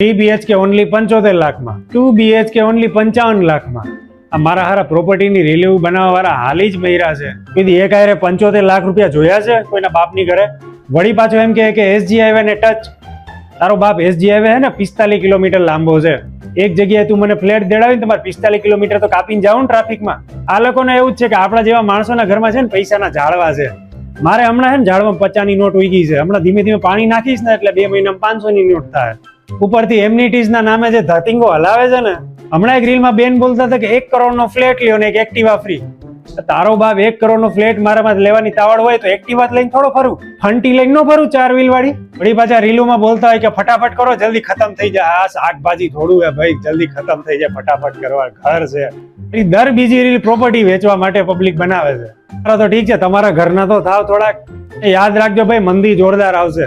3 BHK only 75 લાખમાં, 2 BHK only 55 લાખમાં. આ મારા હારા પ્રોપર્ટીની રિલીવ બનાવવા વાળા હાલી જ મહિરા છે. કીધી એક આયરે 75 લાખ રૂપિયા જોયા છે કોઈના બાપની ઘરે? વળી પાછો એમ કે SG હાઈવે ને ટચ. તારો બાપ SG હાઈવે હે ને 45 કિલોમીટર લાંબો છે. એક જગ્યાએ તું મને ફ્લેટ દેડાવીને તમારે 45 કિલોમીટર તો કાપીને જાવ ને ટ્રાફિકમાં. આ લોકોને એવું જ છે કે આપણા જેવા માણસોના ઘરમાં છે ને પૈસાના ઝાડવા છે. મારે હમણાં છે ને ઝાડમાં 50 ની નોટ ઉગી છે. હમણાં ધીમે ધીમે પાણી નાખીશ ને એટલે 2 મહિનામાં 500 ની નોટ થાય. ઉપરથી એમ્યુનિટીઝ ના નામે જે ધતિંગો હલાવે છે ને. હમણાં એક રીલમાં બેન બોલતા હતા કે 1 કરોડનો ફ્લેટ લ્યો ને એક એક્ટિવા ફ્રી. તારો બાપ 1 કરોડનો ફ્લેટ મારામાં લેવાની તાવડ હોય તો એક્ટિવા લઈને થોડો ફરું, ફંટી લઈને ન ફરું 4 વ્હીલ વાળી. વળી પાછા રીલોમાં બોલતા હોય કે ફટાફટ કરો જલ્દી ખતમ થઈ જાય. આ શાકભાજી થોડું હે ભાઈ, જલ્દી ખતમ થઈ જાય, ફટાફટ કરવા ઘર છે. દર બીજી રીલ પ્રોપર્ટી વેચવા માટે પબ્લિક બનાવે છે. તો ઠીક છે, તમારા ઘરના તો થાવ થોડાક. યાદ રાખજો ભાઈ, મંદી જોરદાર આવશે.